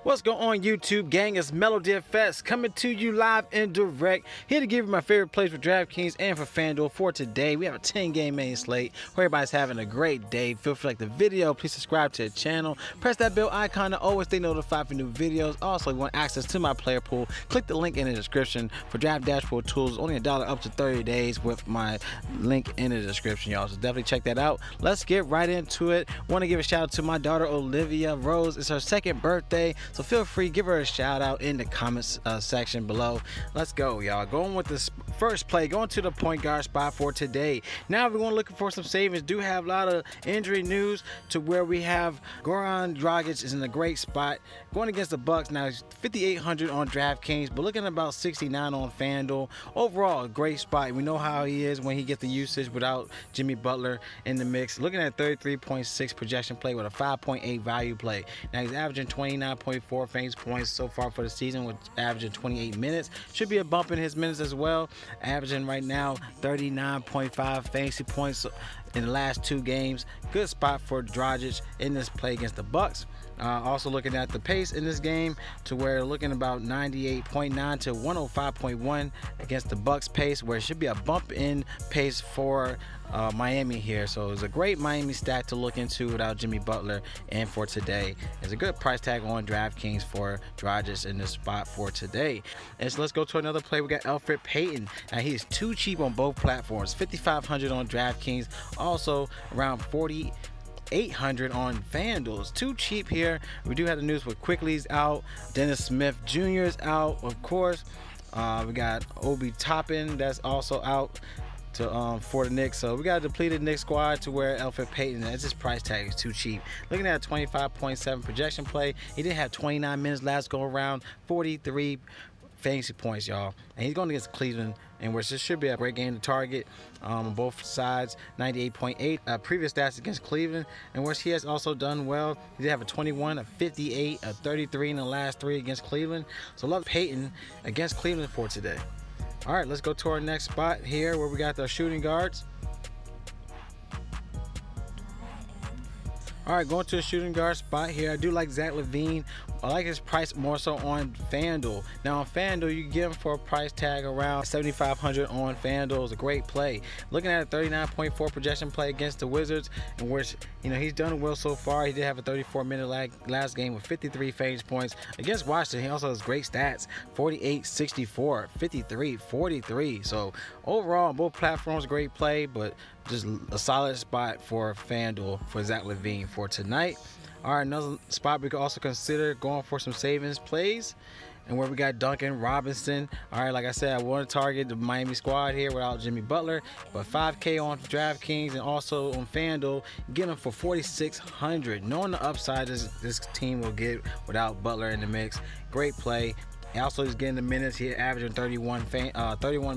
What's going on, YouTube gang? It's Melo DFS coming to you live and direct, here to give you my favorite plays for DraftKings and for FanDuel for today. We have a 10-game main slate where everybody's having a great day. Feel free to like the video, please subscribe to the channel, press that bell icon to always stay notified for new videos. Also, if you want access to my player pool, click the link in the description for draft dashboard tools. Only $1 up to 30 days with my link in the description, y'all. So definitely check that out. Let's get right into it. Want to give a shout out to my daughter Olivia Rose. It's her second birthday, so feel free, give her a shout out in the comments section below. Let's go, y'all. Going with this first play, going to the point guard spot for today. Now if we want to look for some savings, do have a lot of injury news to where we have Goran Dragic is in a great spot going against the Bucks. Now he's 5,800 on DraftKings, but looking at about 69 on FanDuel. Overall, a great spot. We know how he is when he gets the usage without Jimmy Butler in the mix. Looking at 33.6 projection play with a 5.8 value play. Now he's averaging 29.4 fantasy points so far for the season, with averaging 28 minutes. Should be a bump in his minutes as well, averaging right now 39.5 fantasy points in the last 2 games. Good spot for Dragic in this play against the Bucks. Also looking at the pace in this game, to where looking about 98.9 to 105.1 against the Bucks pace, where it should be a bump in pace for Miami here. So it's a great Miami stack to look into without Jimmy Butler. And for today, it's a good price tag on DraftKings for Dragic in this spot for today. And so let's go to another play. We got Elfrid Payton. Now he's too cheap on both platforms, 5,500 on DraftKings, also around 4,800 on FanDuel. It's too cheap here. We do have the news with Quickly's out, Dennis Smith Jr. is out, of course. We got Obi Toppin that's also out for the Knicks. So we got a depleted Knicks squad to where Elfrid Payton, as his price tag is too cheap. Looking at a 25.7 projection play. He did have 29 minutes last go around, 43 fantasy points, y'all, and he's going against Cleveland, in which this should be a great game to target on both sides. 98.8 previous stats against Cleveland, in which he has also done well. He did have a 21, a 58, a 33 in the last 3 against Cleveland. So love Payton against Cleveland for today. All right, let's go to our next spot here where we got the shooting guards. All right, going to the shooting guard spot here. I do like Zach LaVine. I like his price more so on FanDuel. Now on FanDuel, you can get him for a price tag around 7,500 on FanDuel. Is a great play. Looking at a 39.4 projection play against the Wizards, in which, you know, he's done well so far. He did have a 34-minute last game with 53 fantasy points against Washington. He also has great stats: 48, 64, 53, 43. So overall, on both platforms, great play, but just a solid spot for FanDuel for Zach LaVine for tonight. All right, another spot we could also consider going for some savings plays, and where we got Duncan Robinson. All right, like I said, I want to target the Miami squad here without Jimmy Butler, but 5K on DraftKings and also on FanDuel, get him for 4,600. Knowing the upside this team will get without Butler in the mix. Great play. Also, he's getting the minutes. He averaging 31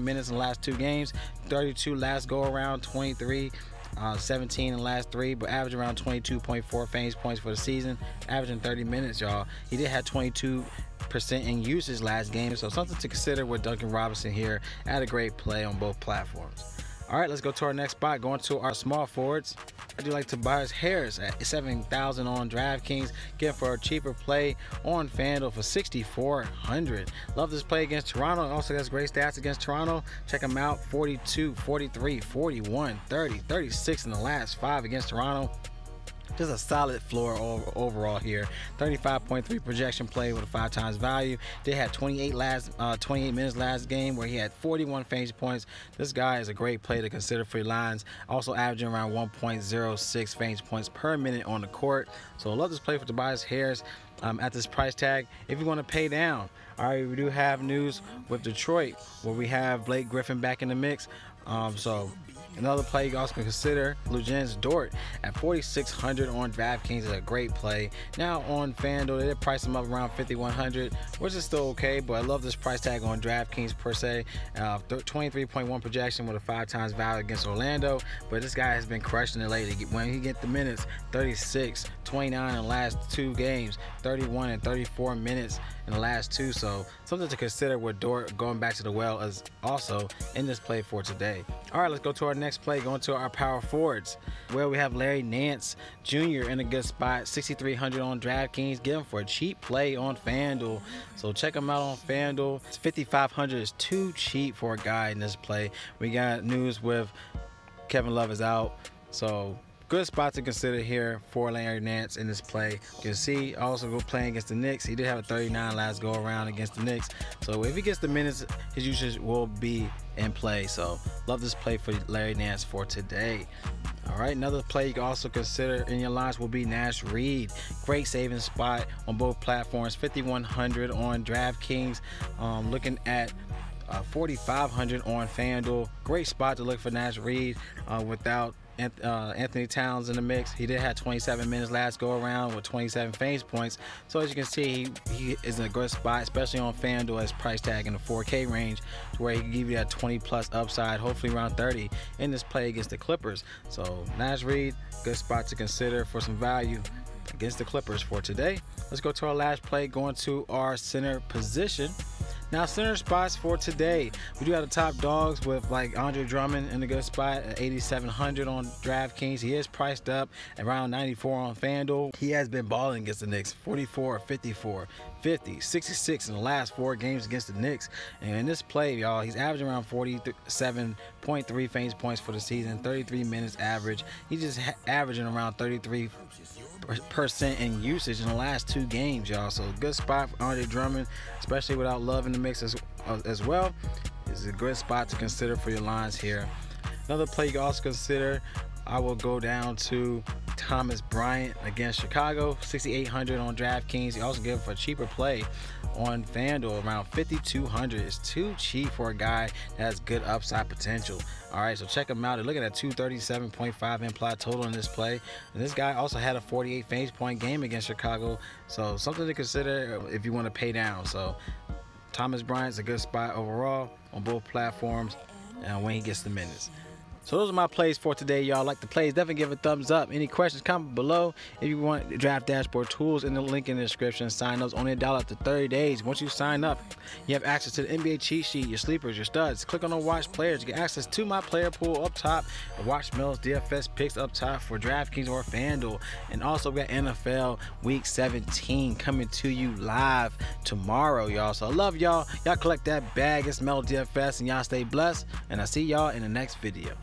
minutes in the last 2 games, 32 last go around, 23. 17 in the last 3, but average around 22.4 fantasy points for the season, averaging 30 minutes, y'all. He did have 22% in usage last game, so something to consider with Duncan Robinson here. Had a great play on both platforms. All right, let's go to our next spot, going to our small forwards. I do like Tobias Harris at 7,000 on DraftKings. Get for a cheaper play on FanDuel for 6,400. Love this play against Toronto. Also has great stats against Toronto. Check him out: 42, 43, 41, 30, 36 in the last 5 against Toronto. Just a solid floor overall here. 35.3 projection play with a 5 times value. They had 28 minutes last game, where he had 41 fantasy points. This guy is a great play to consider for your lines. Also averaging around 1.06 fantasy points per minute on the court. So I love this play for Tobias Harris at this price tag. If you want to pay down, all right, we do have news with Detroit, where we have Blake Griffin back in the mix. So another play you also can consider, Luguentz Dort at 4,600 on DraftKings is a great play. Now on FanDuel, they did price him up around 5,100, which is still okay, but I love this price tag on DraftKings per se. 23.1 projection with a 5 times value against Orlando, but this guy has been crushing it lately. When he get the minutes, 36, 29 in the last 2 games, 31 and 34 minutes in the last 2. So something to consider with Dort going back to the well is also in this play for today. All right, let's go to our next play, going to our power forwards. Well, we have Larry Nance Jr. in a good spot, 6,300 on DraftKings. Get him for a cheap play on FanDuel. So check him out on FanDuel. 5,500 is too cheap for a guy in this play. We got news with Kevin Love is out, so good spot to consider here for Larry Nance in this play. You can see also go playing against the Knicks. He did have a 39 last go around against the Knicks. So if he gets the minutes, his usage will be in play. So love this play for Larry Nance for today. All right, another play you can also consider in your lines will be Nash Reed. Great saving spot on both platforms. 5,100 on DraftKings. Looking at 4,500 on FanDuel. Great spot to look for Nash Reed without Anthony Towns in the mix. He did have 27 minutes last go around with 27 fantasy points. So as you can see, he is in a good spot, especially on FanDuel, as price tag in the 4K range, to where he can give you that 20 plus upside, hopefully around 30 in this play against the Clippers. So Nash Reed, good spot to consider for some value against the Clippers for today. Let's go to our last play, going to our center position. Now, center spots for today, we do have the top dogs with like Andre Drummond in a good spot at 8,700 on DraftKings. He is priced up around 94 on FanDuel. He has been balling against the Knicks, 44, 54, 50, 66 in the last 4 games against the Knicks. And in this play, y'all, he's averaging around 47.3 fantasy points for the season, 33 minutes average. He's just averaging around 33% in usage in the last 2 games, y'all. So good spot for Andre Drummond, especially without Love in the mix as well. It's a good spot to consider for your lines here. Another play you can also consider, I will go down to Thomas Bryant against Chicago, 6,800 on DraftKings. You also get it for a cheaper play on FanDuel, around 5,200. It's too cheap for a guy that has good upside potential. All right, so check him out. They're looking at 237.5 implied total in this play. And this guy also had a 48 fantasy point game against Chicago, so something to consider if you want to pay down. So Thomas Bryant's a good spot overall on both platforms when he gets the minutes. So those are my plays for today, y'all. Like the plays, definitely give a thumbs up. Any questions, comment below. If you want draft dashboard tools, in the link in the description. Sign those only $1 up to 30 days. Once you sign up, you have access to the NBA cheat sheet, your sleepers, your studs. Click on the watch players. You get access to my player pool up top, the watch Mills DFS picks up top for DraftKings or FanDuel. And also we got NFL Week 17 coming to you live tomorrow, y'all. So I love y'all. Y'all collect that bag. It's Melo DFS, and y'all stay blessed. And I'll see y'all in the next video.